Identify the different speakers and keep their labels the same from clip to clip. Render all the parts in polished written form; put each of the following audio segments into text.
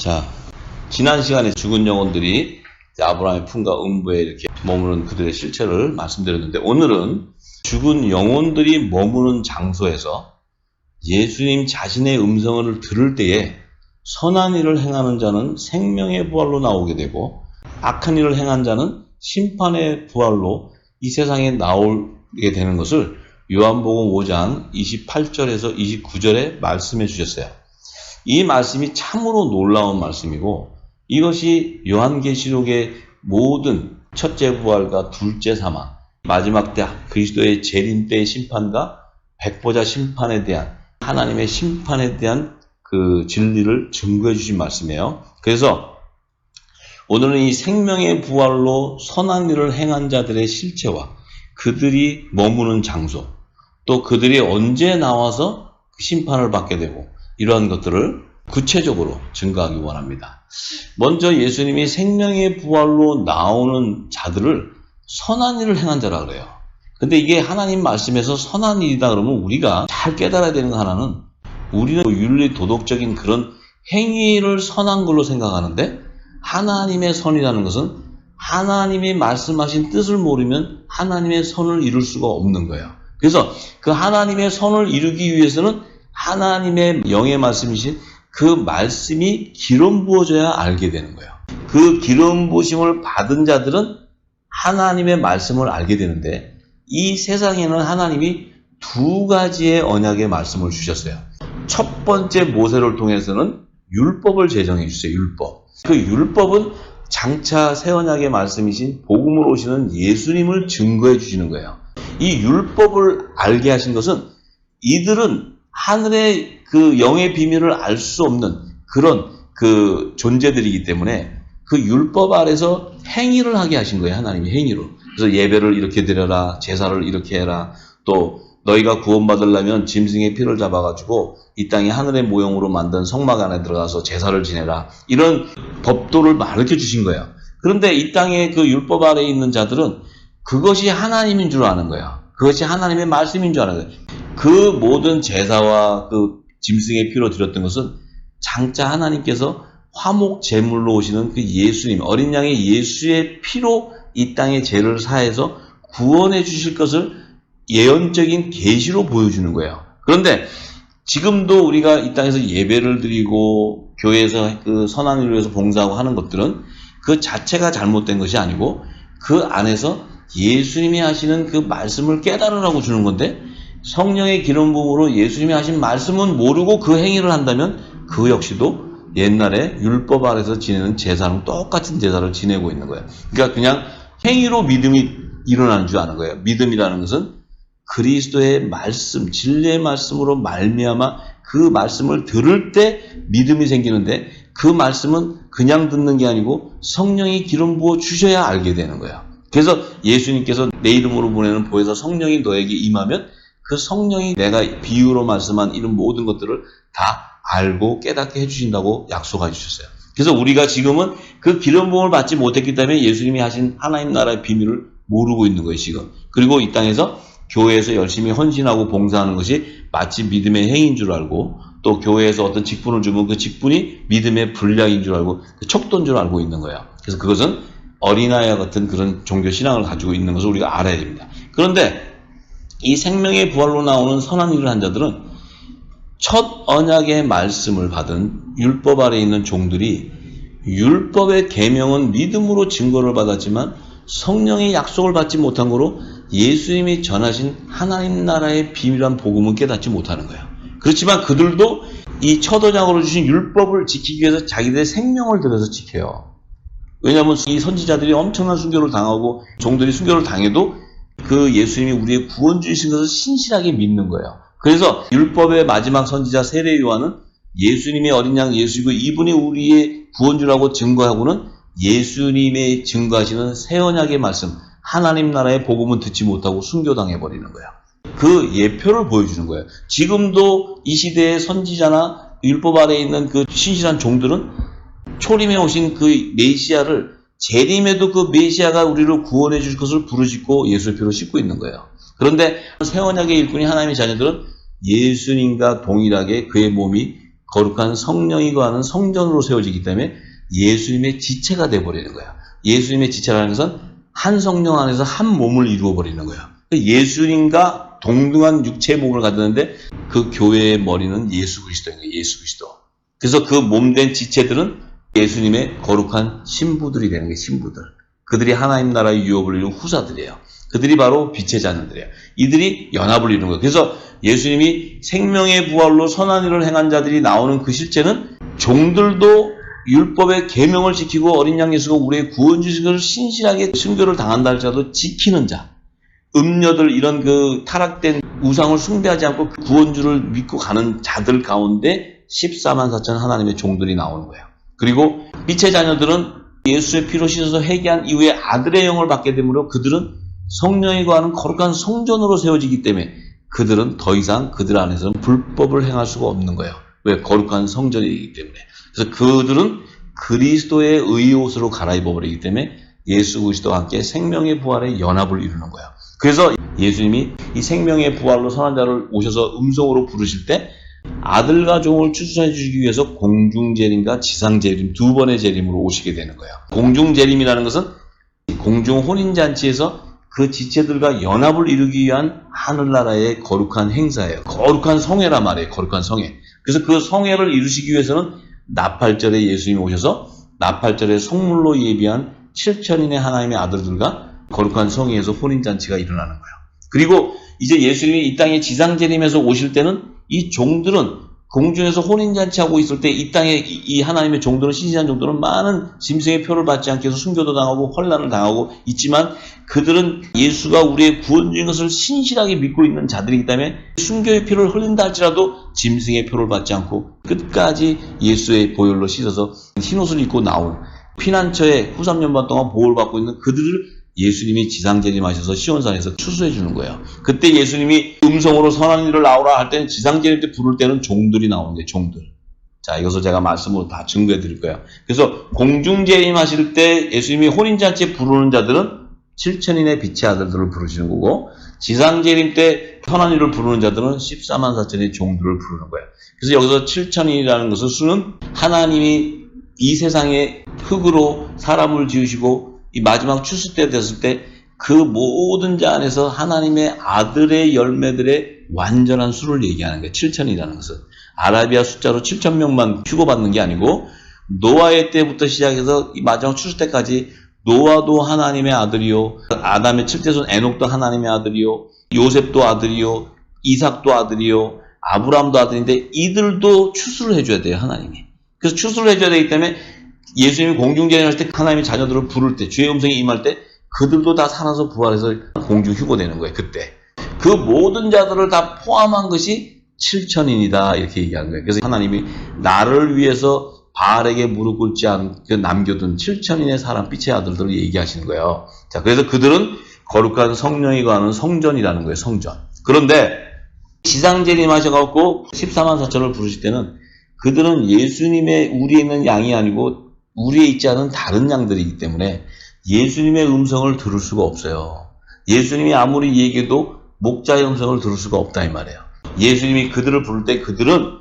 Speaker 1: 자, 지난 시간에 죽은 영혼들이 아브라함의 품과 음부에 이렇게 머무는 그들의 실체를 말씀드렸는데, 오늘은 죽은 영혼들이 머무는 장소에서 예수님 자신의 음성을 들을 때에 선한 일을 행하는 자는 생명의 부활로 나오게 되고, 악한 일을 행한 자는 심판의 부활로 이 세상에 나오게 되는 것을 요한복음 5장 28절에서 29절에 말씀해 주셨어요. 이 말씀이 참으로 놀라운 말씀이고, 이것이 요한계시록의 모든 첫째 부활과 둘째 사망, 마지막 때 그리스도의 재림 때의 심판과 백보자 심판에 대한 하나님의 심판에 대한 그 진리를 증거해 주신 말씀이에요. 그래서 오늘은 이 생명의 부활로 선한 일을 행한 자들의 실체와 그들이 머무는 장소, 또 그들이 언제 나와서 심판을 받게 되고, 이러한 것들을 구체적으로 증거하기 원합니다. 먼저 예수님이 생명의 부활로 나오는 자들을 선한 일을 행한 자라 그래요. 근데 이게 하나님 말씀에서 선한 일이다 그러면 우리가 잘 깨달아야 되는 거 하나는, 우리는 윤리 도덕적인 그런 행위를 선한 걸로 생각하는데, 하나님의 선이라는 것은 하나님이 말씀하신 뜻을 모르면 하나님의 선을 이룰 수가 없는 거예요. 그래서 그 하나님의 선을 이루기 위해서는 하나님의 영의 말씀이신 그 말씀이 기름 부어져야 알게 되는 거예요. 그 기름 부으심을 받은 자들은 하나님의 말씀을 알게 되는데, 이 세상에는 하나님이 두 가지의 언약의 말씀을 주셨어요. 첫 번째 모세를 통해서는 율법을 제정해 주세요. 율법. 그 율법은 장차 새 언약의 말씀이신 복음으로 오시는 예수님을 증거해 주시는 거예요. 이 율법을 알게 하신 것은 이들은 하늘의 그 영의 비밀을 알 수 없는 그런 그 존재들이기 때문에 그 율법 아래서 행위를 하게 하신 거예요. 하나님이 행위로. 그래서 예배를 이렇게 드려라, 제사를 이렇게 해라, 또 너희가 구원받으려면 짐승의 피를 잡아가지고 이 땅에 하늘의 모형으로 만든 성막 안에 들어가서 제사를 지내라, 이런 법도를 가르쳐 주신 거예요. 그런데 이 땅에 그 율법 아래에 있는 자들은 그것이 하나님인 줄 아는 거예요. 그것이 하나님의 말씀인 줄 아는 거예요. 그 모든 제사와 그 짐승의 피로 드렸던 것은 장차 하나님께서 화목 제물로 오시는 그 예수님, 어린 양의 예수의 피로 이 땅의 죄를 사해서 구원해 주실 것을 예언적인 계시로 보여주는 거예요. 그런데 지금도 우리가 이 땅에서 예배를 드리고 교회에서 그 선한 일을 위해서 봉사하고 하는 것들은 그 자체가 잘못된 것이 아니고, 그 안에서 예수님이 하시는 그 말씀을 깨달으라고 주는 건데, 성령의 기름 부음으로 예수님이 하신 말씀은 모르고 그 행위를 한다면 그 역시도 옛날에 율법 아래서 지내는 제사랑 똑같은 제사를 지내고 있는 거예요. 그러니까 그냥 행위로 믿음이 일어나는 줄 아는 거예요. 믿음이라는 것은 그리스도의 말씀, 진리의 말씀으로 말미암아 그 말씀을 들을 때 믿음이 생기는데, 그 말씀은 그냥 듣는 게 아니고 성령이 기름 부어 주셔야 알게 되는 거예요. 그래서 예수님께서 내 이름으로 보내는 보혜사 성령이 너에게 임하면 그 성령이 내가 비유로 말씀한 이런 모든 것들을 다 알고 깨닫게 해주신다고 약속해 주셨어요. 그래서 우리가 지금은 그 기름 부음을 받지 못했기 때문에 예수님이 하신 하나님 나라의 비밀을 모르고 있는 거예요, 지금. 그리고 이 땅에서 교회에서 열심히 헌신하고 봉사하는 것이 마치 믿음의 행위인 줄 알고, 또 교회에서 어떤 직분을 주면 그 직분이 믿음의 분량인 줄 알고 그 척도인 줄 알고 있는 거예요. 그래서 그것은 어린아이와 같은 그런 종교 신앙을 가지고 있는 것을 우리가 알아야 됩니다. 그런데 이 생명의 부활로 나오는 선한 일을 한 자들은 첫 언약의 말씀을 받은 율법 아래에 있는 종들이, 율법의 계명은 믿음으로 증거를 받았지만 성령의 약속을 받지 못한 거로 예수님이 전하신 하나님 나라의 비밀한 복음은 깨닫지 못하는 거예요. 그렇지만 그들도 이 첫 언약으로 주신 율법을 지키기 위해서 자기들의 생명을 들여서 지켜요. 왜냐하면 이 선지자들이 엄청난 순교를 당하고 종들이 순교를 당해도 그 예수님이 우리의 구원주이신 것을 신실하게 믿는 거예요. 그래서 율법의 마지막 선지자 세례 요한은 예수님의 어린 양 예수이고 이분이 우리의 구원주라고 증거하고는 예수님의 증거하시는 새 언약의 말씀, 하나님 나라의 복음은 듣지 못하고 순교당해버리는 거예요. 그 예표를 보여주는 거예요. 지금도 이 시대의 선지자나 율법 아래에 있는 그 신실한 종들은 초림에 오신 그 메시아를, 재림에도 그 메시아가 우리를 구원해 줄 것을 부르짖고 예수의 피로 씻고 있는 거예요. 그런데 새 언약의 일꾼이 하나님의 자녀들은 예수님과 동일하게 그의 몸이 거룩한 성령이 거하는 성전으로 세워지기 때문에 예수님의 지체가 되어버리는 거예요. 예수님의 지체라는 것은 한 성령 안에서 한 몸을 이루어버리는 거예요. 예수님과 동등한 육체의 몸을 가졌는데 그 교회의 머리는 예수 그리스도인 거예요. 예수 그리스도. 그래서 그 몸된 지체들은 예수님의 거룩한 신부들이 되는 거예요. 신부들. 그들이 하나님 나라의 유업을 이룬 후사들이에요. 그들이 바로 빛의 자녀들이에요. 이들이 연합을 이루는 거예요. 그래서 예수님이 생명의 부활로 선한 일을 행한 자들이 나오는 그 실제는 종들도 율법의 계명을 지키고 어린 양 예수가 우리의 구원주식을 신실하게 순교를 당한다 할지라도 지키는 자, 음녀들 이런 그 타락된 우상을 숭배하지 않고 구원주를 믿고 가는 자들 가운데 14만 4천 하나님의 종들이 나오는 거예요. 그리고 빛의 자녀들은 예수의 피로 씻어서 회개한 이후에 아들의 영을 받게 되므로 그들은 성령이 거하는 거룩한 성전으로 세워지기 때문에 그들은 더 이상 그들 안에서는 불법을 행할 수가 없는 거예요. 왜? 거룩한 성전이기 때문에. 그래서 그들은 그리스도의 의의 옷으로 갈아입어버리기 때문에 예수 그리스도와 함께 생명의 부활의 연합을 이루는 거예요. 그래서 예수님이 이 생명의 부활로 선한 자를 오셔서 음성으로 부르실 때 아들과 종을 추수해 주시기 위해서 공중재림과 지상재림 두 번의 재림으로 오시게 되는 거예요. 공중재림이라는 것은 공중 혼인잔치에서 그 지체들과 연합을 이루기 위한 하늘나라의 거룩한 행사예요. 거룩한 성회란 말이에요. 거룩한 성회. 그래서 그 성회를 이루시기 위해서는 나팔절에 예수님이 오셔서 나팔절의 성물로 예비한 7천인의 하나님의 아들들과 거룩한 성회에서 혼인잔치가 일어나는 거예요. 그리고 이제 예수님이 이 땅에 지상재림에서 오실 때는 이 종들은 공중에서 혼인잔치하고 있을 때 이 땅에 이 하나님의 종들은 신실한 종들은 많은 짐승의 표를 받지 않게 해서 순교도 당하고 환난을 당하고 있지만 그들은 예수가 우리의 구원주인 것을 신실하게 믿고 있는 자들이기 때문에 순교의 피를 흘린다 할지라도 짐승의 표를 받지 않고 끝까지 예수의 보혈로 씻어서 흰옷을 입고 나온 피난처에 후 3년 반 동안 보호를 받고 있는 그들을 예수님이 지상재림하셔서 시온산에서 추수해 주는 거예요. 그때 예수님이 음성으로 선한 일을 나오라 할 때는 지상재림 때 부를 때는 종들이 나오는 거예요. 종들. 자, 이것을 제가 말씀으로 다 증거해 드릴 거예요. 그래서 공중재림 하실 때 예수님이 혼인잔치에 부르는 자들은 7천인의 빛의 아들들을 부르시는 거고 지상재림 때 선한 일을 부르는 자들은 14만 4천의 종들을 부르는 거예요. 그래서 여기서 7천인이라는 것은 수는 하나님이 이 세상에 흙으로 사람을 지으시고 이 마지막 추수 때 됐을 때 그 모든 자 안에서 하나님의 아들의 열매들의 완전한 수를 얘기하는 거예요. 7천이라는 것은. 아라비아 숫자로 7천 명만 휴거받는 게 아니고 노아의 때부터 시작해서 이 마지막 추수 때까지 노아도 하나님의 아들이요. 아담의 7대손 에녹도 하나님의 아들이요. 요셉도 아들이요. 이삭도 아들이요. 아브라함도 아들인데 이들도 추수를 해줘야 돼요. 하나님이. 그래서 추수를 해줘야 되기 때문에 예수님이 공중재림할 때 하나님의 자녀들을 부를 때 주의 음성이 임할 때 그들도 다 살아서 부활해서 공중 휴거되는 거예요. 그때 그 모든 자들을 다 포함한 것이 7천인이다 이렇게 얘기하는 거예요. 그래서 하나님이 나를 위해서 바알에게 무릎 꿇지 않게 남겨둔 7천인의 사람 빛의 아들들을 얘기하시는 거예요. 자, 그래서 그들은 거룩한 성령이 거하는 성전이라는 거예요. 성전. 그런데 지상재림하셔갖고 14만 4천을 부르실 때는 그들은 예수님의 우리에 있는 양이 아니고 우리에 있지 않은 다른 양들이기 때문에 예수님의 음성을 들을 수가 없어요. 예수님이 아무리 얘기해도 목자의 음성을 들을 수가 없다 이 말이에요. 예수님이 그들을 부를 때 그들은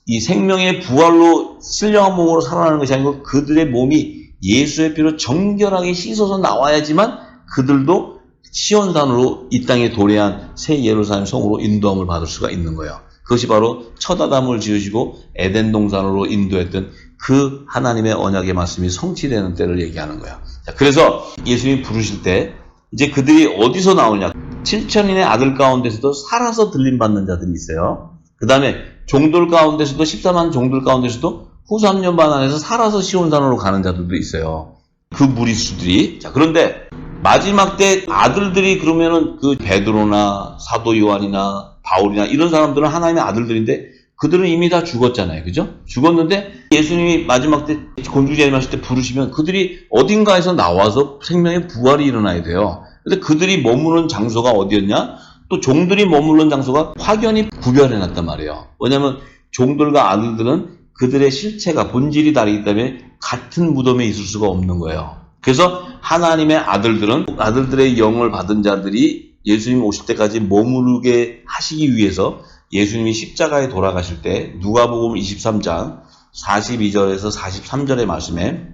Speaker 1: 이 생명의 부활로 신령한 몸으로 살아나는 것이 아니고 그들의 몸이 예수의 피로 정결하게 씻어서 나와야지만 그들도 시온산으로 이 땅에 도래한 새 예루살렘 성으로 인도함을 받을 수가 있는 거예요. 그것이 바로 첫 아담을 지으시고 에덴 동산으로 인도했던 그 하나님의 언약의 말씀이 성취되는 때를 얘기하는 거예요. 자, 그래서 예수님이 부르실 때 이제 그들이 어디서 나오냐? 7천인의 아들 가운데서도 살아서 들림받는 자들이 있어요. 그 다음에 종들 가운데서도 14만 종들 가운데서도 후 3년 반 안에서 살아서 시온산으로 가는 자들도 있어요. 그 무리수들이. 자, 그런데 마지막 때 아들들이 그러면은 그 베드로나 사도 요한이나 바울이나 이런 사람들은 하나님의 아들들인데 그들은 이미 다 죽었잖아요. 그죠? 죽었는데 예수님이 마지막 때 공중재림 하실 때 부르시면 그들이 어딘가에서 나와서 생명의 부활이 일어나야 돼요. 근데 그들이 머무는 장소가 어디였냐? 또 종들이 머무는 장소가 확연히 구별해놨단 말이에요. 왜냐하면 종들과 아들들은 그들의 실체가 본질이 다르기 때문에 같은 무덤에 있을 수가 없는 거예요. 그래서 하나님의 아들들은 아들들의 영을 받은 자들이 예수님 오실 때까지 머무르게 하시기 위해서 예수님이 십자가에 돌아가실 때 누가복음 23장 42절에서 43절의 말씀에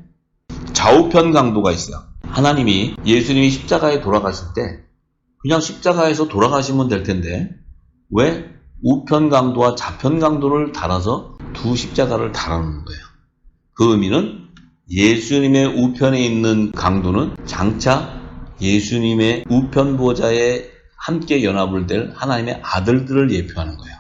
Speaker 1: 좌우편 강도가 있어요. 하나님이 예수님이 십자가에 돌아가실 때 그냥 십자가에서 돌아가시면 될 텐데 왜 우편 강도와 좌편 강도를 달아서 두 십자가를 달아놓는 거예요. 그 의미는 예수님의 우편에 있는 강도는 장차 예수님의 우편 보좌에 함께 연합을 될 하나님의 아들들을 예표하는 거예요.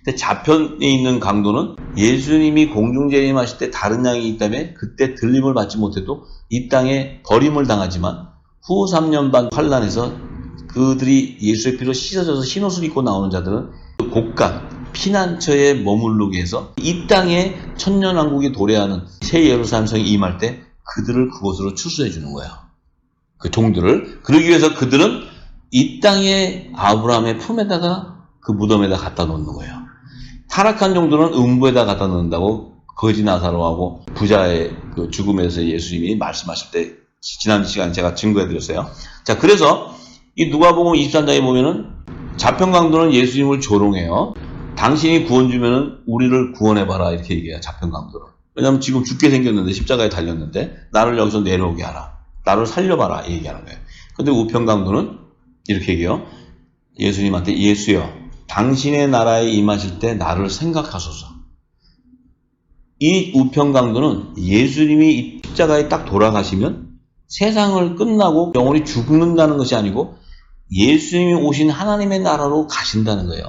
Speaker 1: 근데 좌편에 있는 강도는 예수님이 공중재림하실 때 다른 양이 있다면 그때 들림을 받지 못해도 이 땅에 버림을 당하지만 후 3년 반 환란에서 그들이 예수의 피로 씻어져서 흰옷을 입고 나오는 자들은 곡간 피난처에 머무르게 해서 이 땅에 천년왕국이 도래하는 새 예루살렘 성이 임할 때 그들을 그곳으로 추수해 주는 거예요. 그 종들을. 그러기 위해서 그들은 이 땅에 아브라함의 품에다가 그 무덤에다 갖다 놓는 거예요. 타락한 종들은 음부에다 갖다 놓는다고 거지 나사로하고 부자의 그 죽음에서 예수님이 말씀하실 때 지난 시간에 제가 증거해 드렸어요. 자, 그래서 이 누가복음 23장에 보면은 좌편 강도는 예수님을 조롱해요. 당신이 구원 주면은 우리를 구원해봐라 이렇게 얘기해요. 좌편 강도는. 왜냐하면 지금 죽게 생겼는데 십자가에 달렸는데 나를 여기서 내려오게 하라. 나를 살려봐라 이 얘기하는 거예요. 근데 우편 강도는 이렇게 얘기해요. 예수님한테 예수여 당신의 나라에 임하실 때 나를 생각하소서. 이 우편 강도는 예수님이 이 십자가에 딱 돌아가시면 세상을 끝나고 영원히 죽는다는 것이 아니고 예수님이 오신 하나님의 나라로 가신다는 거예요.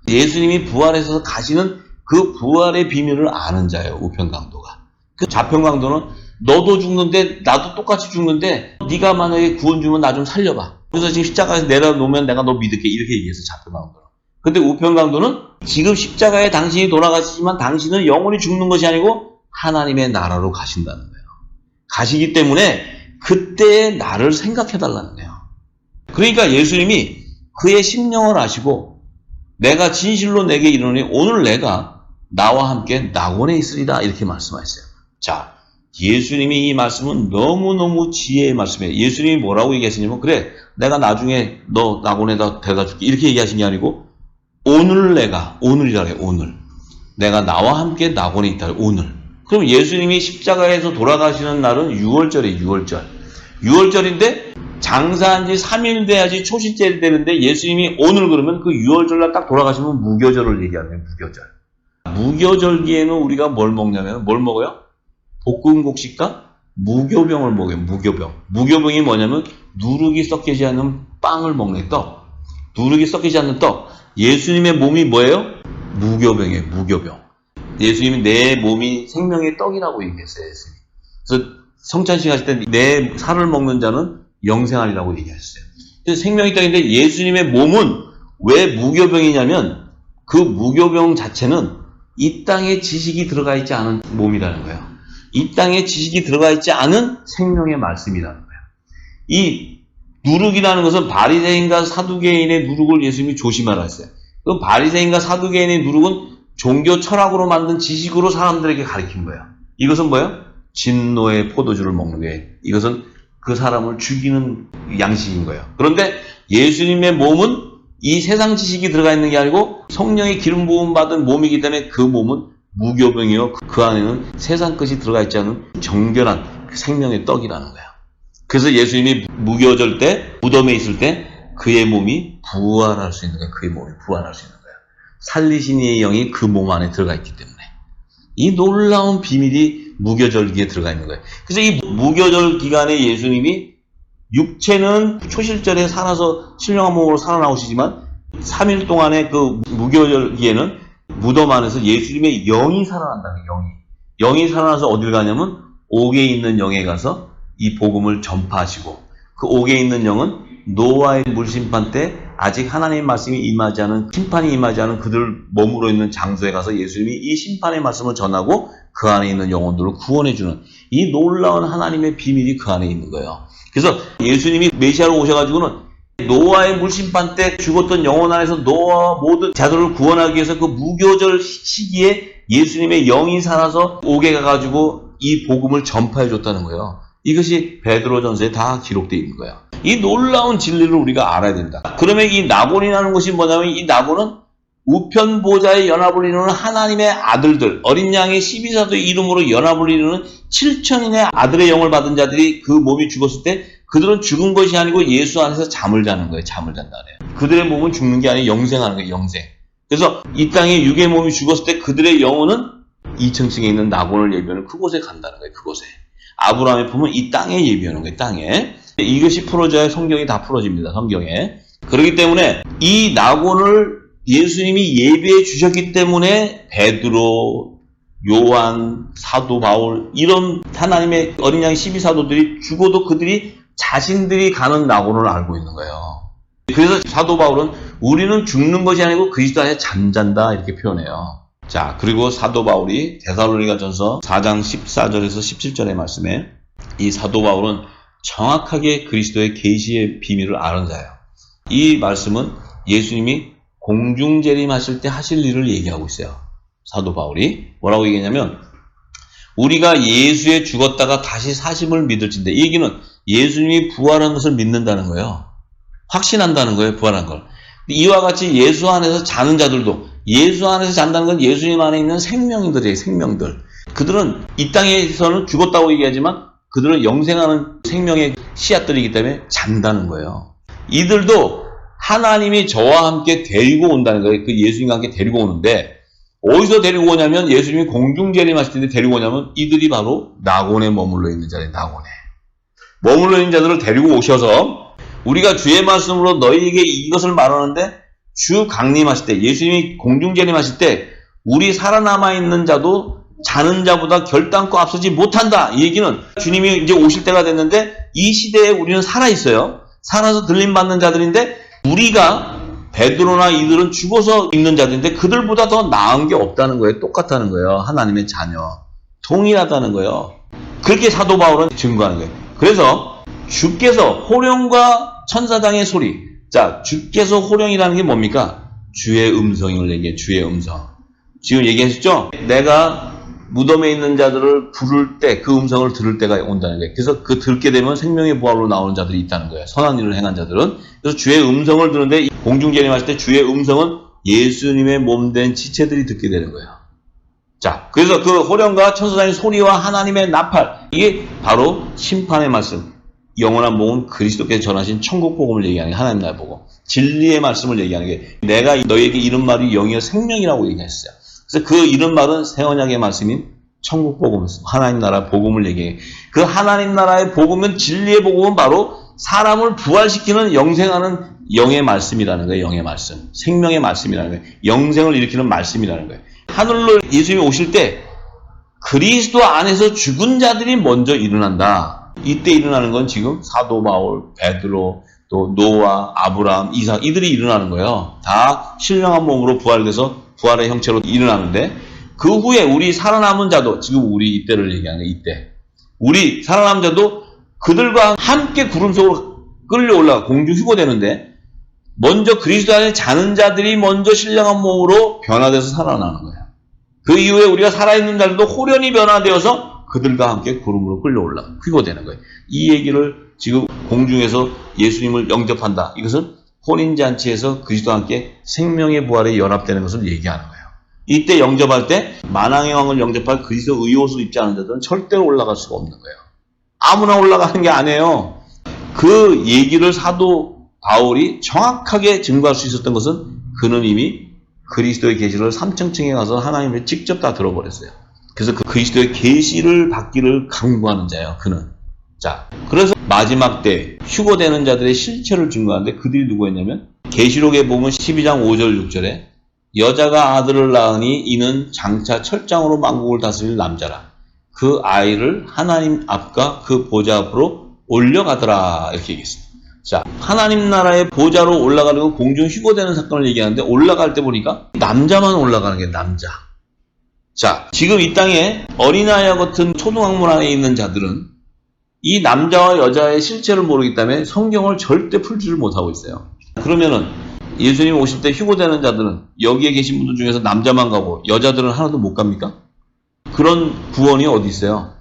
Speaker 1: 예수님이 부활해서 가시는 그 부활의 비밀을 아는 자예요. 우편 강도가. 그 좌편 강도는 너도 죽는데 나도 똑같이 죽는데 네가 만약에 구원 주면 나 좀 살려봐. 그래서 지금 십자가에서 내려놓으면 내가 너 믿을게 이렇게 얘기해서 좌편 강도는. 근데 우편 강도는 지금 십자가에 당신이 돌아가시지만 당신은 영원히 죽는 것이 아니고 하나님의 나라로 가신다는 거예요. 가시기 때문에 그때의 나를 생각해달라는 거예요. 그러니까 예수님이 그의 심령을 아시고 내가 진실로 내게 이르노니 오늘 내가 나와 함께 낙원에 있으리라 이렇게 말씀하셨어요. 자, 예수님이 이 말씀은 너무너무 지혜의 말씀이에요. 예수님이 뭐라고 얘기하시냐면 그래 내가 나중에 너 낙원에다 데려다 줄게 이렇게 얘기하신 게 아니고 오늘 오늘이라 해요. 오늘 내가 나와 함께 낙원에 있다. 오늘. 그럼 예수님이 십자가에서 돌아가시는 날은 6월절이에요. 6월절. 6월절인데 장사한 지 3일 돼야지 초시절이 되는데 예수님이 오늘 그러면 그 6월절날 딱 돌아가시면 무교절을 얘기하는 거예요. 무교절. 무교절기에는 우리가 뭘 먹냐면 뭘 먹어요? 볶음곡식과 무교병을 먹어요. 무교병. 무교병이 뭐냐면 누룩이 섞이지 않는 빵을 먹는 떡. 누룩이 섞이지 않는 떡. 예수님의 몸이 뭐예요? 무교병이에요. 무교병. 예수님이 내 몸이 생명의 떡이라고 얘기했어요. 예수님이. 그래서 성찬식 하실 때 내 살을 먹는 자는 영생하리라고 얘기하셨어요. 그래서 생명의 떡인데 예수님의 몸은 왜 무교병이냐면 그 무교병 자체는 이 땅에 지식이 들어가 있지 않은 몸이라는 거예요. 이 땅에 지식이 들어가 있지 않은 생명의 말씀이라는 거예요. 이 누룩이라는 것은 바리새인과 사두개인의 누룩을 예수님이 조심하라 했어요. 그 바리새인과 사두개인의 누룩은 종교 철학으로 만든 지식으로 사람들에게 가르친 거예요. 이것은 뭐예요? 진노의 포도주를 먹는 거예요. 이것은 그 사람을 죽이는 양식인 거예요. 그런데 예수님의 몸은 이 세상 지식이 들어가 있는 게 아니고 성령의 기름 부음 받은 몸이기 때문에 그 몸은 무교병이요. 그 안에는 세상 것이 들어가 있지 않은 정결한 생명의 떡이라는 거예요. 그래서 예수님이 무교절 때 무덤에 있을 때 그의 몸이 부활할 수 있는 거예요. 그의 몸이 부활할 수 있는 거예요. 살리신 이의 영이 그 몸 안에 들어가 있기 때문에 이 놀라운 비밀이 무교절기에 들어가 있는 거예요. 그래서 이 무교절 기간에 예수님이 육체는 초실절에 살아서 신령한 몸으로 살아나오시지만 3일 동안의 그 무교절기에는 무덤 안에서 예수님의 영이 살아난다는 거예요. 영이 살아나서 어딜 가냐면 옥에 있는 영에 가서 이 복음을 전파하시고 그 옥에 있는 영은 노아의 물심판 때 아직 하나님의 말씀이 임하지 않은 심판이 임하지 않은 그들 머무르 있는 장소에 가서 예수님이 이 심판의 말씀을 전하고 그 안에 있는 영혼들을 구원해주는 이 놀라운 하나님의 비밀이 그 안에 있는 거예요. 그래서 예수님이 메시아로 오셔가지고는 노아의 물심판 때 죽었던 영혼 안에서 노아와 모든 자들을 구원하기 위해서 그 무교절 시기에 예수님의 영이 살아서 옥에 가가지고 이 복음을 전파해줬다는 거예요. 이것이 베드로전서에 다 기록되어 있는 거예요. 이 놀라운 진리를 우리가 알아야 된다. 그러면 이 낙원이라는 것이 뭐냐면 이 낙원은 우편 보좌에 연합을 이루는 하나님의 아들들, 어린 양의 12사도의 이름으로 연합을 이루는 7천인의 아들의 영을 받은 자들이 그 몸이 죽었을 때 그들은 죽은 것이 아니고 예수 안에서 잠을 자는 거예요. 잠을 잔다 그래요. 그들의 몸은 죽는 게 아니고 영생하는 거예요. 영생. 그래서 이 땅에 육의 몸이 죽었을 때 그들의 영혼은 2층에 있는 낙원을 예비하는 그곳에 간다는 거예요. 그곳에. 아브라함의 품은 이 땅에 예비하는 거예요. 땅에. 이것이 풀어져야 성경이 다 풀어집니다. 성경에. 그렇기 때문에 이 낙원을 예수님이 예비해 주셨기 때문에 베드로, 요한, 사도 바울 이런 하나님의 어린 양 12사도들이 죽어도 그들이 자신들이 가는 낙원을 알고 있는 거예요. 그래서 사도 바울은 우리는 죽는 것이 아니고 그리스도 안에 잠잔다 이렇게 표현해요. 자, 그리고 사도 바울이 데살로니가전서 4장 14절에서 17절의 말씀에 이 사도 바울은 정확하게 그리스도의 계시의 비밀을 아는 자예요. 이 말씀은 예수님이 공중 재림하실 때 하실 일을 얘기하고 있어요. 사도 바울이 뭐라고 얘기했냐면 우리가 예수에 죽었다가 다시 사심을 믿을진데 이 얘기는 예수님이 부활한 것을 믿는다는 거예요. 확신한다는 거예요. 부활한 걸. 이와 같이 예수 안에서 자는 자들도 예수 안에서 잔다는 건 예수님 안에 있는 생명들이에요. 생명들. 그들은 이 땅에서는 죽었다고 얘기하지만 그들은 영생하는 생명의 씨앗들이기 때문에 잔다는 거예요. 이들도 하나님이 저와 함께 데리고 온다는 거예요. 그 예수님과 함께 데리고 오는데 어디서 데리고 오냐면 예수님이 공중 재림하실 때 데리고 오냐면 이들이 바로 낙원에 머물러 있는 자들, 낙원에 머물러 있는 자들을 데리고 오셔서 우리가 주의 말씀으로 너희에게 이것을 말하는데 주 강림하실 때 예수님이 공중 재림하실 때 우리 살아남아 있는 자도 자는 자보다 결단코 앞서지 못한다. 이 얘기는 주님이 이제 오실 때가 됐는데 이 시대에 우리는 살아 있어요. 살아서 들림 받는 자들인데 우리가 베드로나 이들은 죽어서 있는 자들인데 그들보다 더 나은 게 없다는 거예요. 똑같다는 거예요. 하나님의 자녀. 동일하다는 거예요. 그렇게 사도 바울은 증거하는 거예요. 그래서 주께서 호령과 천사장의 소리. 자, 주께서 호령이라는 게 뭡니까? 주의 음성을 얘기해. 주의 음성. 지금 얘기하셨죠? 내가 무덤에 있는 자들을 부를 때 그 음성을 들을 때가 온다는 거예요. 그래서 그 듣게 되면 생명의 부활로 나오는 자들이 있다는 거예요. 선한 일을 행한 자들은. 그래서 주의 음성을 듣는데 공중 재림하실 때 주의 음성은 예수님의 몸된 지체들이 듣게 되는 거예요. 자, 그래서 그 호령과 천사장의 소리와 하나님의 나팔 이게 바로 심판의 말씀. 영원한 복은 그리스도께서 전하신 천국 복음을 얘기하는 게 하나님 나라의 복음. 진리의 말씀을 얘기하는 게 내가 너에게 이른 말이 영이요 생명이라고 얘기했어요. 그래서 그 이런 말은 새 언약의 말씀인 천국 복음, 하나님 나라 복음을 얘기해. 그 하나님 나라의 복음은 진리의 복음은 바로 사람을 부활시키는 영생하는 영의 말씀이라는 거예요. 영의 말씀. 생명의 말씀이라는 거예요. 영생을 일으키는 말씀이라는 거예요. 하늘로 예수님이 오실 때 그리스도 안에서 죽은 자들이 먼저 일어난다. 이때 일어나는 건 지금 사도 바울, 베드로, 또 노아, 아브라함, 이삭 이들이 일어나는 거예요. 다 신령한 몸으로 부활돼서 부활의 형체로 일어나는데 그 후에 우리 살아남은 자도 지금 우리 이때를 얘기하는 거예요. 이때 우리 살아남은 자도 그들과 함께 구름 속으로 끌려 올라가 공중 휴거되는데 먼저 그리스도 안에 자는 자들이 먼저 신령한 몸으로 변화돼서 살아나는 거예요. 그 이후에 우리가 살아있는 자들도 호련히 변화되어서 그들과 함께 구름으로 끌려 올라가 휴거되는 거예요. 이 얘기를 지금 공중에서 예수님을 영접한다. 이것은 혼인잔치에서 그리스도와 함께 생명의 부활에 연합되는 것을 얘기하는 거예요. 이때 영접할 때 만왕의 왕을 영접할 그리스도 의옷을 입지 않은 자들은 절대로 올라갈 수가 없는 거예요. 아무나 올라가는 게 아니에요. 그 얘기를 사도 바울이 정확하게 증거할 수 있었던 것은 그는 이미 그리스도의 계시를 3층에 가서 하나님을 직접 다 들어버렸어요. 그래서 그 그리스도의 계시를 받기를 강구하는 자예요. 그는. 자, 그래서 마지막 때 휴거되는 자들의 실체를 증거하는데 그들이 누구였냐면 계시록에 보면 12장 5절 6절에 여자가 아들을 낳으니 이는 장차 철장으로 만국을 다스릴 남자라. 그 아이를 하나님 앞과 그 보좌 앞으로 올려가더라. 이렇게 얘기했습니다. 자, 하나님 나라의 보좌로 올라가려고 공중 휴거되는 사건을 얘기하는데 올라갈 때 보니까 남자만 올라가는 게 남자. 자, 지금 이 땅에 어린아이와 같은 초등학문 안에 있는 자들은 이 남자와 여자의 실체를 모르기 때문에 성경을 절대 풀지를 못하고 있어요. 그러면은 예수님 오실 때 휴거되는 자들은 여기에 계신 분들 중에서 남자만 가고 여자들은 하나도 못 갑니까? 그런 구원이 어디 있어요?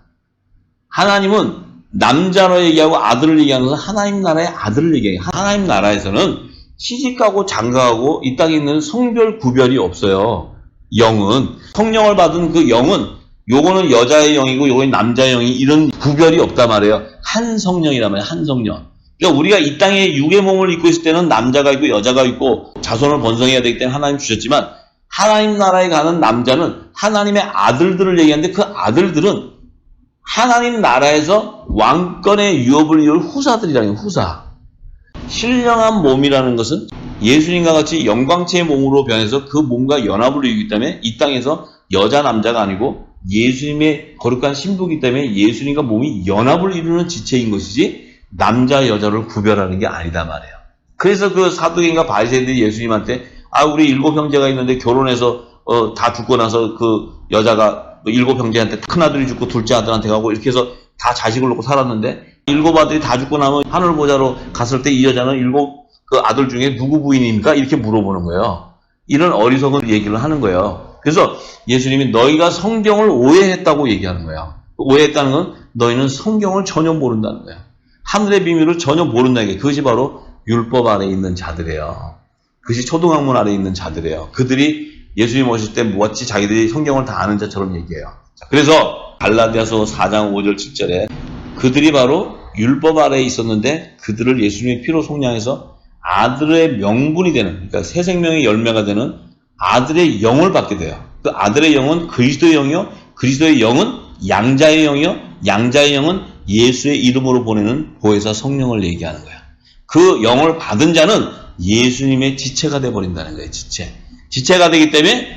Speaker 1: 하나님은 남자로 얘기하고 아들을 얘기하는 것은 하나님 나라의 아들을 얘기해요. 하나님 나라에서는 시집가고 장가가고 이 땅에 있는 성별 구별이 없어요. 영은 성령을 받은 그 영은 요거는 여자의 영이고 요거는 남자의 영이 이런 구별이 없단 말이에요. 한 성령이란 말이에요. 한 성령. 그러니까 우리가 이 땅에 육의 몸을 입고 있을 때는 남자가 있고 여자가 있고 자손을 번성해야 되기 때문에 하나님 주셨지만 하나님 나라에 가는 남자는 하나님의 아들들을 얘기하는데 그 아들들은 하나님 나라에서 왕권의 유업을 이룰 후사들이라는 거예요. 후사. 신령한 몸이라는 것은 예수님과 같이 영광체의 몸으로 변해서 그 몸과 연합을 이루기 때문에 이 땅에서 여자 남자가 아니고 예수님의 거룩한 신부이기 때문에 예수님과 몸이 연합을 이루는 지체인 것이지 남자 여자를 구별하는 게 아니다 말이에요. 그래서 그 사두개인과 바리새인들이 예수님한테 우리 7 형제가 있는데 결혼해서 다 죽고 나서 그 여자가 7 형제한테 큰 아들이 죽고 둘째 아들한테 가고 이렇게 해서 다 자식을 놓고 살았는데 7 아들이 다 죽고 나면 하늘 보자로 갔을 때 이 여자는 7 그 아들 중에 누구 부인입니까? 이렇게 물어보는 거예요. 이런 어리석은 얘기를 하는 거예요. 그래서 예수님이 너희가 성경을 오해했다고 얘기하는 거예요. 오해했다는 건 너희는 성경을 전혀 모른다는 거예요. 하늘의 비밀을 전혀 모른다는 게 그것이 바로 율법 아래에 있는 자들이에요. 그것이 초등학문 아래에 있는 자들이에요. 그들이 예수님 오실 때 무엇이 자기들이 성경을 다 아는 자처럼 얘기해요. 그래서 갈라디아서 4장 5절 7절에 그들이 바로 율법 아래에 있었는데 그들을 예수님의 피로 속량해서 아들의 명분이 되는, 그러니까 새 생명의 열매가 되는 아들의 영을 받게 돼요. 그 아들의 영은 그리스도의 영이요, 그리스도의 영은 양자의 영이요, 양자의 영은 예수의 이름으로 보내는 보혜사 성령을 얘기하는 거야. 그 영을 받은 자는 예수님의 지체가 돼버린다는 거예요. 지체가 되기 때문에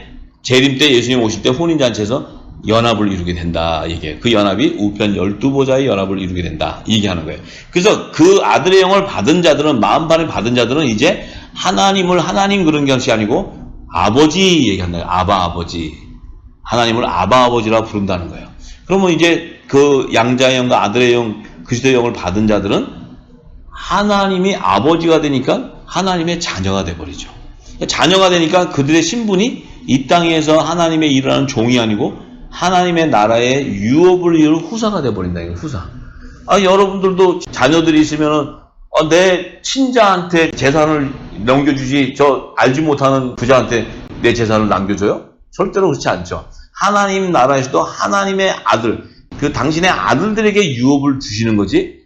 Speaker 1: 재림 때 예수님 오실 때 혼인잔치에서 연합을 이루게 된다 얘기해요. 그 연합이 우편 12보좌의 연합을 이루게 된다 얘기하는 거예요. 그래서 그 아들의 영을 받은 자들은, 마음반을 받은 자들은 이제 하나님을 하나님 그런 것이 아니고 아버지 얘기한다. 아버지. 하나님을 아버지라 부른다는 거예요. 그러면 이제 그 양자의 영과 아들의 영, 그리스도의 영을 받은 자들은 하나님이 아버지가 되니까 하나님의 자녀가 돼버리죠. 자녀가 되니까 그들의 신분이 이 땅에서 하나님의 일을 하는 종이 아니고 하나님의 나라의 유업을 이룰 후사가 돼버린다. 이거 후사. 여러분들도 자녀들이 있으면은 내 친자한테 재산을 넘겨주지 저 알지 못하는 부자한테 내 재산을 남겨줘요? 절대로 그렇지 않죠. 하나님 나라에서도 하나님의 아들, 그 당신의 아들들에게 유업을 주시는 거지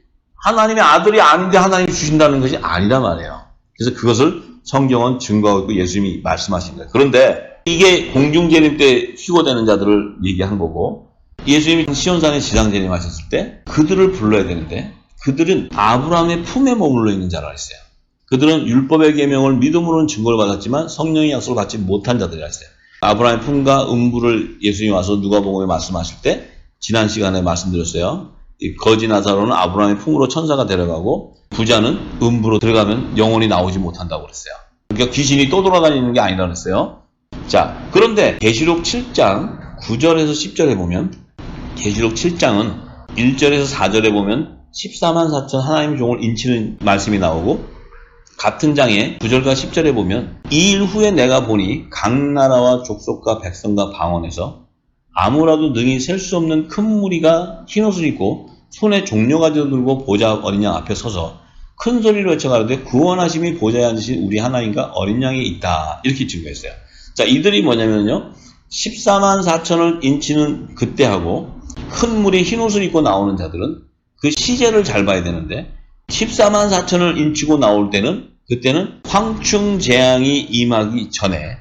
Speaker 1: 하나님의 아들이 아닌데 하나님이 주신다는 것이 아니란 말이에요. 그래서 그것을 성경은 증거하고 있고 예수님이 말씀하신 거예요. 그런데 이게 공중재림 때 휴거되는 자들을 얘기한 거고 예수님이 시온산에 지상재림 하셨을 때 그들을 불러야 되는데 그들은 아브라함의 품에 머물러 있는 자라 했어요. 그들은 율법의 계명을 믿음으로는 증거를 받았지만 성령의 약속을 받지 못한 자들이라 했어요. 아브라함의 품과 음부를 예수님이 와서 누가복음에 말씀하실 때 지난 시간에 말씀드렸어요. 이 거지 나사로는 아브라함의 품으로 천사가 데려가고 부자는 음부로 들어가면 영원히 나오지 못한다고 그랬어요. 그러니까 귀신이 또 돌아다니는 게 아니라 그랬어요. 자, 그런데 계시록 7장 9절에서 10절에 보면 계시록 7장은 1절에서 4절에 보면 14만 4천 하나님의 종을 인치는 말씀이 나오고 같은 장에 9절과 10절에 보면 이 일 후에 내가 보니 각 나라와 족속과 백성과 방언에서 아무라도 능히 셀 수 없는 큰 무리가 흰옷을 입고 손에 종려가지를 들고 보좌 어린 양 앞에 서서 큰 소리로 외쳐가는데 구원하심이 보좌에 앉으신 우리 하나님과 어린 양이 있다. 이렇게 증거했어요. 자, 이들이 뭐냐면요. 14만 4천을 인치는 그때하고 큰 물에 흰옷을 입고 나오는 자들은 그 시제를 잘 봐야 되는데 14만 4천을 인치고 나올 때는 그때는 황충재앙이 임하기 전에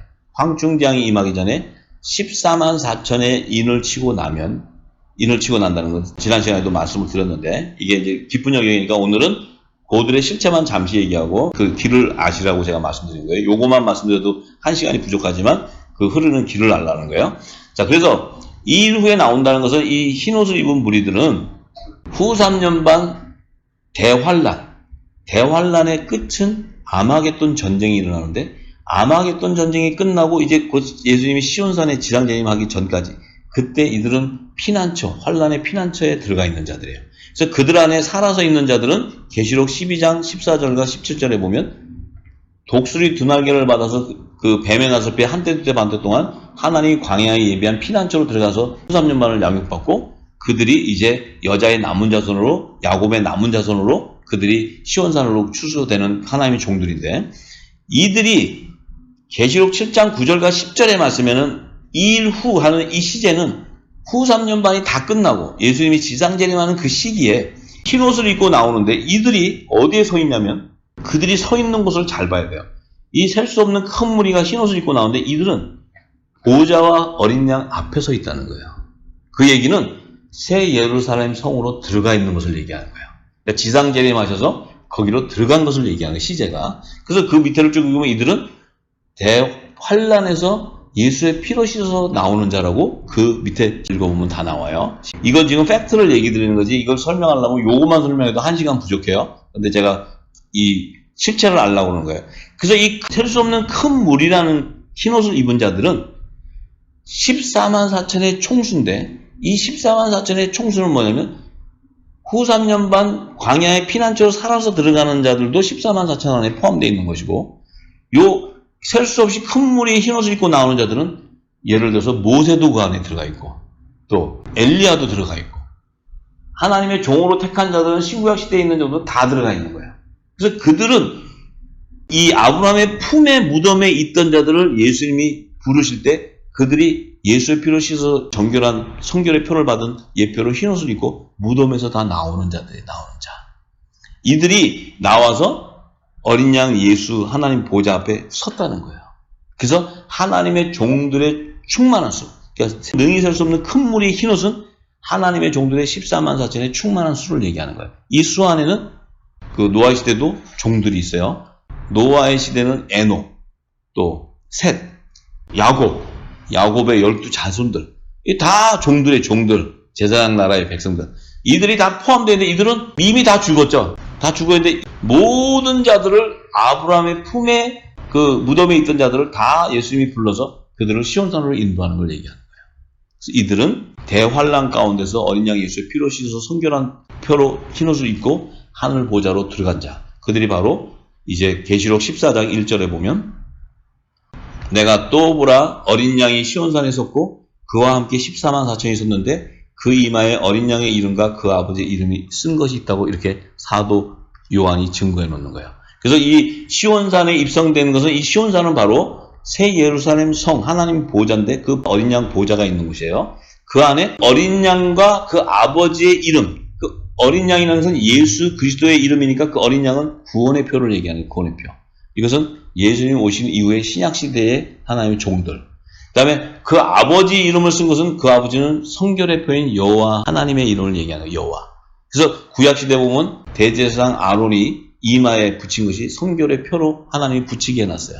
Speaker 1: 14만 4천의 인을 치고 난다는 건 지난 시간에도 말씀을 드렸는데 이게 이제 기쁜 여경이니까 오늘은 그들의 실체만 잠시 얘기하고 그 길을 아시라고 제가 말씀드린 거예요. 요거만 말씀드려도 1시간이 부족하지만 그 흐르는 길을 알라는 거예요. 자, 그래서 이 일 후에 나온다는 것은 이 흰옷을 입은 무리들은 후 3년 반 대환란의 끝은 아마겟돈 전쟁이 일어나는데 아마겟돈 전쟁이 끝나고 이제 곧 예수님이 시온산에 지상재림하기 전까지 그때 이들은 피난처, 환란의 피난처에 들어가 있는 자들이에요. 그래서 그들 안에 살아서 있는 자들은 계시록 12장 14절과 17절에 보면 독수리 두 날개를 받아서 그 뱀의 나설뼈에 한때 두때 반때 동안 하나님이 광야에 예비한 피난처로 들어가서 13년 반을 양육받고 그들이 이제 여자의 남은 자손으로 야곱의 남은 자손으로 그들이 시온산으로 추수되는 하나님의 종들인데 이들이 계시록 7장 9절과 10절에 말씀에는 이 일 후 하는 이 시제는 후 3년 반이 다 끝나고 예수님이 지상 재림하는 그 시기에 흰 옷을 입고 나오는데 이들이 어디에 서 있냐면 그들이 서 있는 곳을 잘 봐야 돼요. 이 셀 수 없는 큰 무리가 흰 옷을 입고 나오는데 이들은 보좌와 어린 양 앞에 서 있다는 거예요. 그 얘기는 새 예루살렘 성으로 들어가 있는 것을 얘기하는 거예요. 그러니까 지상 재림하셔서 거기로 들어간 것을 얘기하는 거예요, 시제가. 그래서 그 밑에를 쭉 읽으면 이들은 대환란에서 예수의 피로 씻어서 나오는 자라고 그 밑에 읽어보면 다 나와요. 이건 지금 팩트를 얘기 드리는 거지 이걸 설명하려면 요것만 설명해도 1시간 부족해요. 근데 제가 이 실체를 알려고 그러는 거예요. 그래서 이 셀 수 없는 큰 무리라는 흰옷을 입은 자들은 14만 4천의 총수인데 이 14만 4천의 총수는 뭐냐면 후 3년 반 광야의 피난처로 살아서 들어가는 자들도 14만 4천 안에 포함되어 있는 것이고 요 셀 수 없이 큰 무리의 흰옷을 입고 나오는 자들은 예를 들어서 모세도 그 안에 들어가 있고 또 엘리야도 들어가 있고 하나님의 종으로 택한 자들은 신구약 시대에 있는 자들도 다 들어가 있는 거예요. 그래서 그들은 이 아브라함의 품의 무덤에 있던 자들을 예수님이 부르실 때 그들이 예수의 피로 씻어 정결한 성결의 표를 받은 예표로 흰옷을 입고 무덤에서 다 나오는 자들이 나오는 자. 이들이 나와서 어린 양 예수 하나님 보좌 앞에 섰다는 거예요. 그래서 하나님의 종들의 충만한 수, 그러니까 능히 셀 수 없는 큰 무리의 흰옷은 하나님의 종들의 14만 4천의 충만한 수를 얘기하는 거예요. 이 수 안에는 그 노아 시대도 종들이 있어요. 노아의 시대는 에녹, 또 셋, 야곱의 12 자손들, 이 다 종들의 종들, 제사장 나라의 백성들. 이들이 다 포함되어 있는데 이들은 이미 다 죽었죠. 다 죽었는데 모든 자들을 아브라함의 품에 그 무덤에 있던 자들을 다 예수님이 불러서 그들을 시온산으로 인도하는 걸 얘기하는 거예요. 이들은 대환란 가운데서 어린 양 예수의 피로 씻어서 성결한 표로 흰옷을 입고 하늘 보좌로 들어간 자. 그들이 바로 이제 계시록 14장 1절에 보면 내가 또 보라 어린 양이 시온산에 섰고 그와 함께 14만 4천이 섰는데 그 이마에 어린 양의 이름과 그 아버지의 이름이 쓴 것이 있다고 이렇게 사도 요한이 증거해 놓는 거예요. 그래서 이 시온산에 입성되는 것은 이 시온산은 바로 새 예루살렘 성 하나님 보좌인데 그 어린 양 보좌가 있는 곳이에요. 그 안에 어린 양과 그 아버지의 이름, 그 어린 양이라는 것은 예수 그리스도의 이름이니까 그 어린 양은 구원의 표를 얘기하는 구원의 표. 이것은 예수님 오신 이후에 신약 시대의 하나님의 종들. 그 다음에 그 아버지 이름을 쓴 것은 그 아버지는 성결의 표인 여호와 하나님의 이름을 얘기하는 거예요. 여호와. 그래서 구약시대 보면 대제사장 아론이 이마에 붙인 것이 성결의 표로 하나님이 붙이게 해놨어요.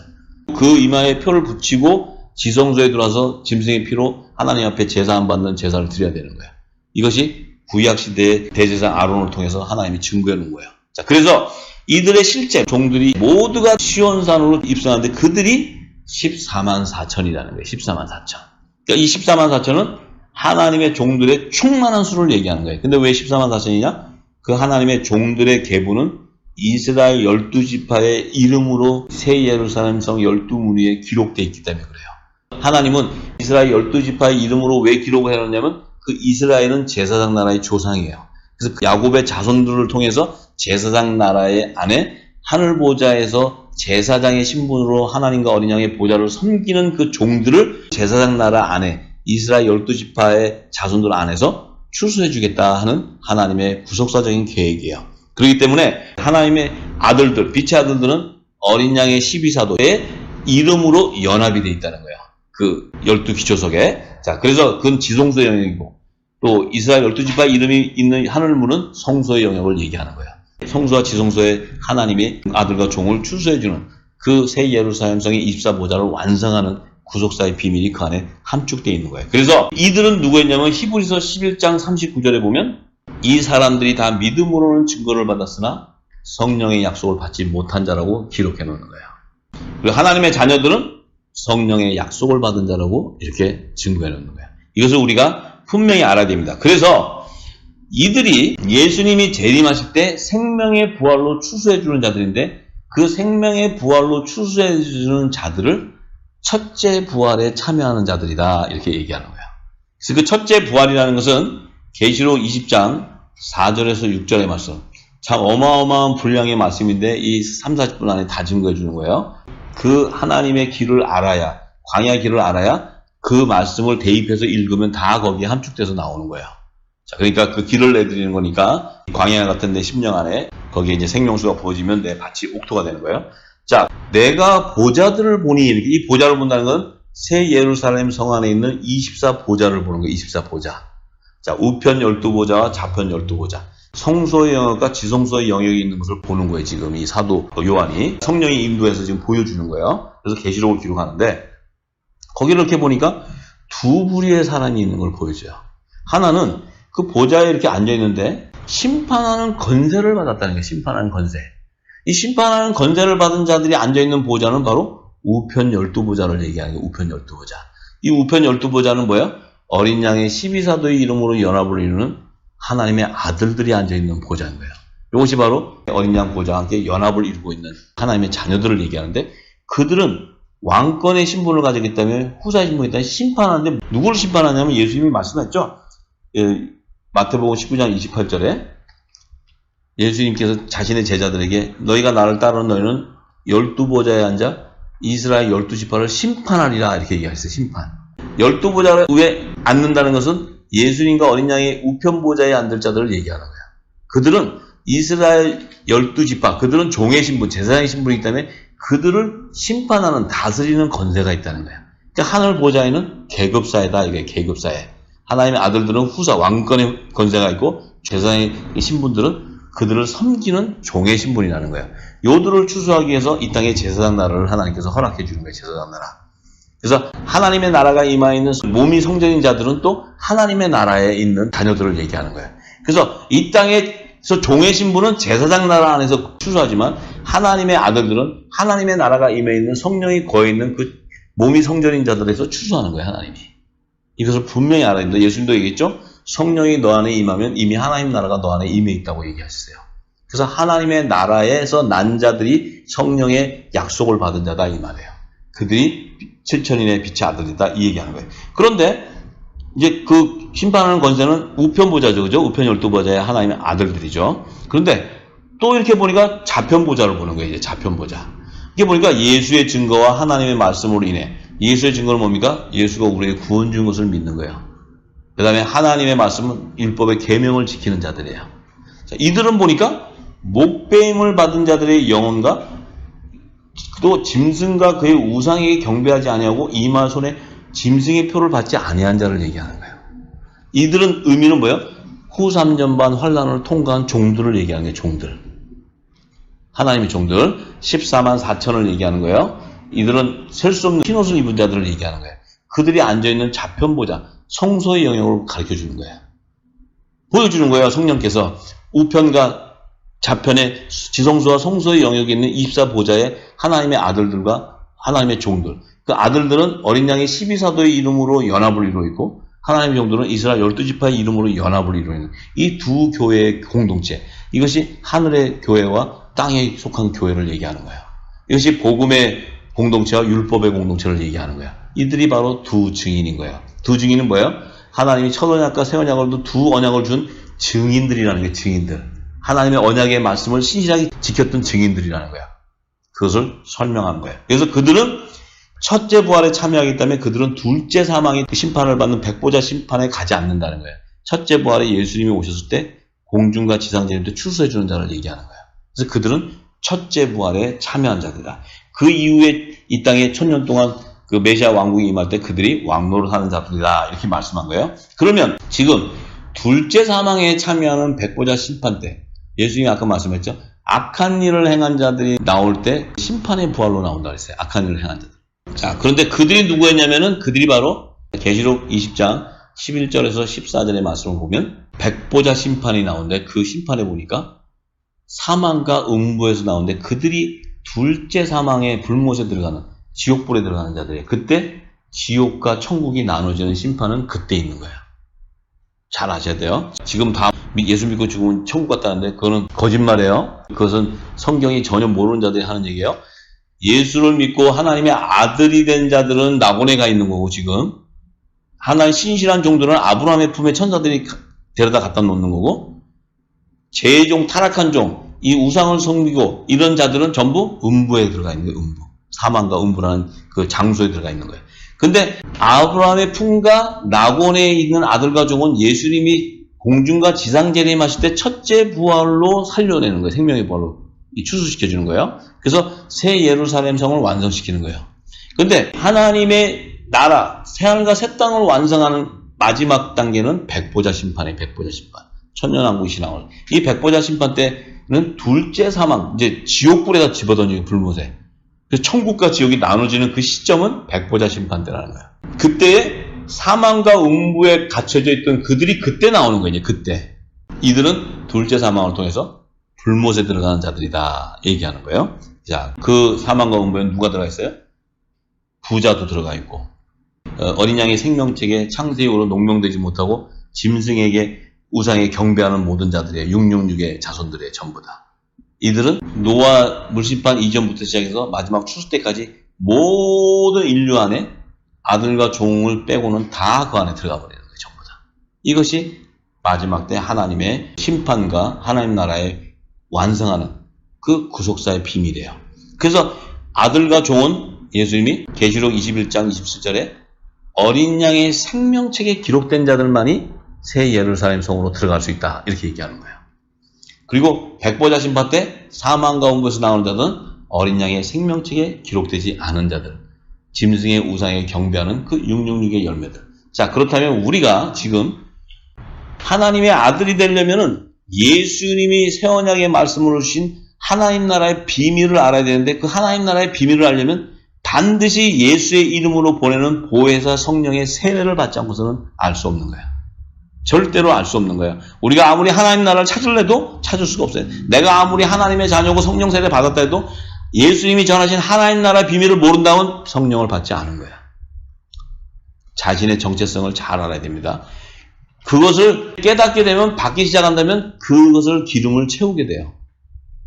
Speaker 1: 그 이마에 표를 붙이고 지성소에 들어와서 짐승의 피로 하나님 앞에 제사함 받는 제사를 드려야 되는 거예요. 이것이 구약시대의 대제사장 아론을 통해서 하나님이 증거해 놓은 거예요. 자, 그래서 이들의 실제 종들이 모두가 시온산으로 입성하는데 그들이 14만 4천이라는 거예요. 14만 4천. 그러니까 이 14만 4천은 하나님의 종들의 충만한 수를 얘기하는 거예요. 근데 왜 14만 4천이냐? 그 하나님의 종들의 계보는 이스라엘 12지파의 이름으로 새 예루살렘 성 12무리에 기록되어 있기 때문에 그래요. 하나님은 이스라엘 12지파의 이름으로 왜 기록을 해놨냐면 그 이스라엘은 제사장 나라의 조상이에요. 그래서 그 야곱의 자손들을 통해서 제사장 나라의 안에 하늘 보좌에서 제사장의 신분으로 하나님과 어린 양의 보좌를 섬기는 그 종들을 제사장 나라 안에 이스라엘 12지파의 자손들 안에서 추수해 주겠다 하는 하나님의 구속사적인 계획이에요. 그렇기 때문에 하나님의 아들들, 빛의 아들들은 어린 양의 12사도의 이름으로 연합이 되어 있다는 거예요. 그 12기초석에. 자, 그래서 그건 지성소의 영역이고 또 이스라엘 12지파의 이름이 있는 하늘문은 성소의 영역을 얘기하는 거예요. 성소와 지성소에 하나님이 아들과 종을 추수해주는 그 새 예루살렘 성의 24보좌를 완성하는 구속사의 비밀이 그 안에 함축되어 있는 거예요. 그래서 이들은 누구였냐면 히브리서 11장 39절에 보면 이 사람들이 다 믿음으로는 증거를 받았으나 성령의 약속을 받지 못한 자라고 기록해 놓는 거예요. 그리고 하나님의 자녀들은 성령의 약속을 받은 자라고 이렇게 증거해 놓는 거예요. 이것을 우리가 분명히 알아야 됩니다. 그래서 이들이 예수님이 재림하실 때 생명의 부활로 추수해주는 자들인데 그 생명의 부활로 추수해주는 자들을 첫째 부활에 참여하는 자들이다 이렇게 얘기하는 거예요. 그래서 그 첫째 부활이라는 것은 계시록 20장 4절에서 6절의 말씀 참 어마어마한 분량의 말씀인데 이 3, 40분 안에 다 증거해 주는 거예요. 그 하나님의 길을 알아야, 광야 길을 알아야 그 말씀을 대입해서 읽으면 다 거기에 함축돼서 나오는 거예요. 자, 그러니까 그 길을 내드리는 거니까 광야 같은 데 심령 안에 거기에 이제 생명수가 부어지면 내 밭이 옥토가 되는 거예요. 자, 내가 보좌들을 보니, 이 보좌를 본다는 건 새 예루살렘 성 안에 있는 24보좌를 보는 거예요. 24보좌. 자, 우편 12보좌와 좌편 12보좌. 성소의 영역과 지성소의 영역이 있는 것을 보는 거예요. 지금 이 사도 요한이 성령이 인도해서 지금 보여주는 거예요. 그래서 계시록을 기록하는데 거기를 이렇게 보니까 두 부류의 사람이 있는 걸 보여줘요. 하나는 그 보좌에 이렇게 앉아있는데 심판하는 건세를 받았다는 거예요. 심판하는 건세. 이 심판하는 건세를 받은 자들이 앉아있는 보좌는 바로 우편 12보좌를 얘기하는 거예요. 우편 12보좌. 이 우편 12보좌는 뭐예요? 어린 양의 12사도의 이름으로 연합을 이루는 하나님의 아들들이 앉아있는 보좌인 거예요. 이것이 바로 어린 양 보좌와 함께 연합을 이루고 있는 하나님의 자녀들을 얘기하는데 그들은 왕권의 신분을 가지고 있다면 후사의 신분이 있다면 심판하는데 누구를 심판하냐면 예수님이 말씀했죠. 마태복음 19장 28절에 예수님께서 자신의 제자들에게 너희가 나를 따르는 너희는 12보좌에 앉아 이스라엘 12지파를 심판하리라 이렇게 얘기했어요. 심판. 12보좌 위에 앉는다는 것은 예수님과 어린 양의 우편보좌에 앉을 자들을 얘기하는 거예요. 그들은 이스라엘 12지파, 그들은 종의 신분, 제사장의 신분이기 때문에 그들을 심판하는, 다스리는 건세가 있다는 거예요. 그러니까 하늘 보좌에는 계급사회다. 이게 계급사회. 하나님의 아들들은 후사, 왕권의 건세가 있고 제사장의 신분들은 그들을 섬기는 종의 신분이라는 거예요. 요들을 추수하기 위해서 이 땅에 제사장 나라를 하나님께서 허락해 주는 거예요. 제사장 나라. 그래서 하나님의 나라가 임하에 있는 몸이 성전인 자들은 또 하나님의 나라에 있는 자녀들을 얘기하는 거예요. 그래서 이 땅에서 종의 신분은 제사장 나라 안에서 추수하지만 하나님의 아들들은 하나님의 나라가 임해 있는 성령이 거해 있는 그 몸이 성전인 자들에서 추수하는 거예요. 하나님이. 이것을 분명히 알아야 됩니다. 예수님도 얘기했죠. 성령이 너 안에 임하면 이미 하나님 나라가 너 안에 임해 있다고 얘기하셨어요. 그래서 하나님의 나라에서 난 자들이 성령의 약속을 받은 자다 이 말이에요. 그들이 7천인의 빛의 아들이다 이 얘기하는 거예요. 그런데 이제 그 심판하는 권세는 우편보좌죠. 그죠? 우편 12보좌의 하나님의 아들들이죠. 그런데 또 이렇게 보니까 좌편보좌를 보는 거예요. 이제 좌편보좌. 이게 보니까 예수의 증거와 하나님의 말씀으로 인해 예수의 증거는 뭡니까? 예수가 우리에게 구원 준 것을 믿는 거예요. 그 다음에 하나님의 말씀은 율법의 계명을 지키는 자들이에요. 자, 이들은 보니까 목배임을 받은 자들의 영혼과 또 짐승과 그의 우상에게 경배하지 아니하고 이마 손에 짐승의 표를 받지 아니한 자를 얘기하는 거예요. 이들은 의미는 뭐예요? 후 3년반 환란을 통과한 종들을 얘기하는 거예요. 종들. 하나님의 종들 14만 4천을 얘기하는 거예요. 이들은 셀 수 없는 흰옷을 입은 자들을 얘기하는 거예요. 그들이 앉아있는 좌편보좌, 성소의 영역을 가르쳐주는 거예요. 보여주는 거예요. 성령께서 우편과 좌편의 지성소와 성소의 영역에 있는 24보좌의 하나님의 아들들과 하나님의 종들. 그 아들들은 어린 양의 12사도의 이름으로 연합을 이루어 있고 하나님의 종들은 이스라엘 12지파의 이름으로 연합을 이루어 있는 이 두 교회의 공동체. 이것이 하늘의 교회와 땅에 속한 교회를 얘기하는 거예요. 이것이 복음의 공동체와 율법의 공동체를 얘기하는 거예요. 이들이 바로 두 증인인 거예요. 두 증인은 뭐예요? 하나님이 첫 언약과 새 언약을 두 언약을 준 증인들이라는 게 증인들. 하나님의 언약의 말씀을 신실하게 지켰던 증인들이라는 거야. 그것을 설명한 거예요. 그래서 그들은 첫째 부활에 참여하기 때문에 그들은 둘째 사망의 심판을 받는 백보자 심판에 가지 않는다는 거예요. 첫째 부활에 예수님이 오셨을 때 공중과 지상제님도 추수해주는 자를 얘기하는 거예요. 그래서 그들은 첫째 부활에 참여한 자들이다. 그 이후에 이 땅에 1000년 동안 그 메시아 왕국이 임할 때 그들이 왕노를 하는 자들이다. 이렇게 말씀한 거예요. 그러면 지금 둘째 사망에 참여하는 백보자 심판 때 예수님이 아까 말씀했죠. 악한 일을 행한 자들이 나올 때 심판의 부활로 나온다 그랬어요. 악한 일을 행한 자들. 자, 그런데 그들이 누구였냐면은 그들이 바로 계시록 20장 11절에서 14절의 말씀을 보면 백보자 심판이 나오는데 그 심판에 보니까 사망과 음부에서 나오는데 그들이 둘째 사망의 불못에 들어가는 지옥불에 들어가는 자들이에요. 그때 지옥과 천국이 나눠지는 심판은 그때 있는 거예요. 잘 아셔야 돼요. 지금 다 예수 믿고 죽으면 천국 갔다는데 그거는 거짓말이에요. 그것은 성경이 전혀 모르는 자들이 하는 얘기예요. 예수를 믿고 하나님의 아들이 된 자들은 낙원에 가 있는 거고 지금 하나의 신실한 종들은 아브라함의 품에 천사들이 데려다 갖다 놓는 거고 죄종 타락한 종, 이 우상을 섬기고 이런 자들은 전부 음부에 들어가 있는 거예요. 음부. 사망과 음부라는 그 장소에 들어가 있는 거예요. 근데 아브라함의 품과 낙원에 있는 아들과 종은 예수님이 공중과 지상 재림하실 때 첫째 부활로 살려내는 거예요. 생명의 부활로 추수시켜주는 거예요. 그래서 새 예루살렘 성을 완성시키는 거예요. 근데 하나님의 나라, 새하늘과 새 땅을 완성하는 마지막 단계는 백보자 심판이에요. 백보자 심판. 천년왕국이 신앙을. 이 백보자 심판 때는 둘째 사망, 이제 지옥불에다 집어던지는 불못에. 그래서 천국과 지옥이 나눠지는 그 시점은 백보자 심판 때라는 거예요. 그때에 사망과 음부에 갇혀져 있던 그들이 그때 나오는 거예요. 그때. 이들은 둘째 사망을 통해서 불못에 들어가는 자들이다. 얘기하는 거예요. 자, 그 사망과 음부에 누가 들어가 있어요? 부자도 들어가 있고, 어린 양의 생명책에 창세 이후로 농명되지 못하고 짐승에게 우상에 경배하는 모든 자들의 666의 자손들의 전부 다. 이들은 노아 물심판 이전부터 시작해서 마지막 추수 때까지 모든 인류 안에 아들과 종을 빼고는 다 그 안에 들어가 버리는 거예요. 전부 다. 이것이 마지막 때 하나님의 심판과 하나님 나라의 완성하는 그 구속사의 비밀이에요. 그래서 아들과 종은 예수님이 계시록 21장 27절에 어린 양의 생명책에 기록된 자들만이 새 예루살렘 성으로 들어갈 수 있다. 이렇게 얘기하는 거예요. 그리고 백보자 심판 때 사망과 음부에서 나오는 자들은 어린 양의 생명책에 기록되지 않은 자들, 짐승의 우상에 경배하는 그 666의 열매들. 자, 그렇다면 우리가 지금 하나님의 아들이 되려면은 예수님이 새 언약의 말씀으로 주신 하나님 나라의 비밀을 알아야 되는데, 그 하나님 나라의 비밀을 알려면 반드시 예수의 이름으로 보내는 보혜사 성령의 세례를 받지 않고서는 알 수 없는 거야. 절대로 알 수 없는 거야. 우리가 아무리 하나님 나라를 찾으려도 찾을 수가 없어요. 내가 아무리 하나님의 자녀고 성령 세례 받았다 해도 예수님이 전하신 하나님 나라 비밀을 모른다면 성령을 받지 않은 거야. 자신의 정체성을 잘 알아야 됩니다. 그것을 깨닫게 되면, 받기 시작한다면 그것을 기름을 채우게 돼요.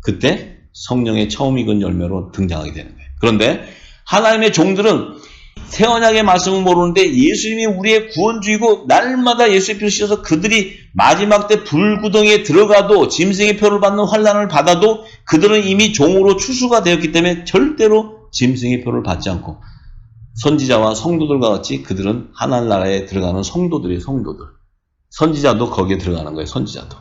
Speaker 1: 그때 성령의 처음 익은 열매로 등장하게 되는 거예요. 그런데 하나님의 종들은 새 언약의 말씀을 모르는데 예수님이 우리의 구원주이고 날마다 예수의 피를 씻어서 그들이 마지막 때 불구덩이에 들어가도 짐승의 표를 받는 환난을 받아도 그들은 이미 종으로 추수가 되었기 때문에 절대로 짐승의 표를 받지 않고 선지자와 성도들과 같이 그들은 하나님 나라에 들어가는 성도들이에요. 성도들. 선지자도 거기에 들어가는 거예요. 선지자도.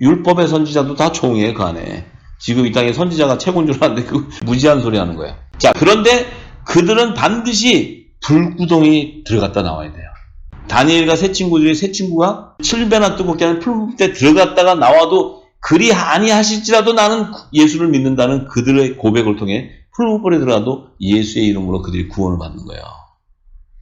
Speaker 1: 율법의 선지자도 다 종이에요. 그 안에. 지금 이 땅에 선지자가 최고인 줄 알았는데 그 무지한 소리 하는 거예요. 자, 그런데 그들은 반드시 불구덩이 들어갔다 나와야 돼요. 다니엘과 세 친구가 7배나 뜨겁게 하는 풀때 들어갔다가 나와도 그리 아니하실지라도 나는 예수를 믿는다는 그들의 고백을 통해 풀물불에 들어가도 예수의 이름으로 그들이 구원을 받는 거예요.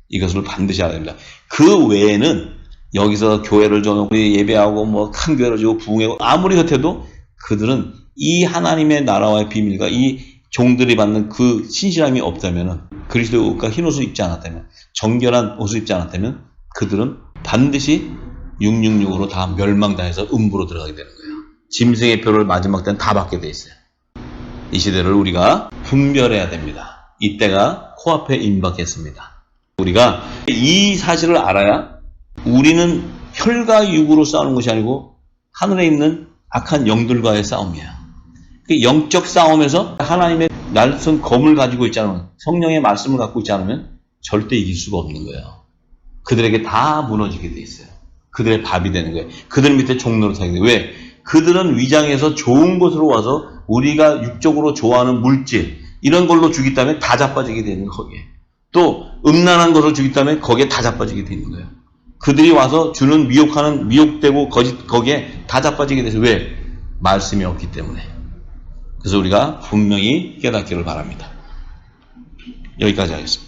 Speaker 1: 이것을 반드시 알아야 됩니다. 그 외에는 여기서 교회를 줘놓고 예배하고 뭐 큰 교회를 주고 부흥하고 아무리 겉해도 그들은 이 하나님의 나라와의 비밀과 이 종들이 받는 그 신실함이 없다면, 그리스도의 옷과 흰 옷을 입지 않았다면, 정결한 옷을 입지 않았다면 그들은 반드시 666으로 다 멸망당해서 음부로 들어가게 되는 거예요. 짐승의 표를 마지막 때는 다 받게 돼 있어요. 이 시대를 우리가 분별해야 됩니다. 이때가 코앞에 임박했습니다. 우리가 이 사실을 알아야 우리는 혈과 육으로 싸우는 것이 아니고 하늘에 있는 악한 영들과의 싸움이야. 그 영적 싸움에서 하나님의 날선 검을 가지고 있지 않으면, 성령의 말씀을 갖고 있지 않으면 절대 이길 수가 없는 거예요. 그들에게 다 무너지게 돼 있어요. 그들의 밥이 되는 거예요. 그들 밑에 종노릇하게 돼요. 왜? 그들은 위장해서 좋은 곳으로 와서 우리가 육적으로 좋아하는 물질 이런 걸로 주기 때문에 다 자빠지게 되는 거기에. 또 음란한 것을 주기 때문에 거기에 다 자빠지게 되는 거예요. 그들이 와서 주는 미혹되고 거기에 다 자빠지게 돼서 왜? 말씀이 없기 때문에. 그래서 우리가 분명히 깨닫기를 바랍니다. 여기까지 하겠습니다.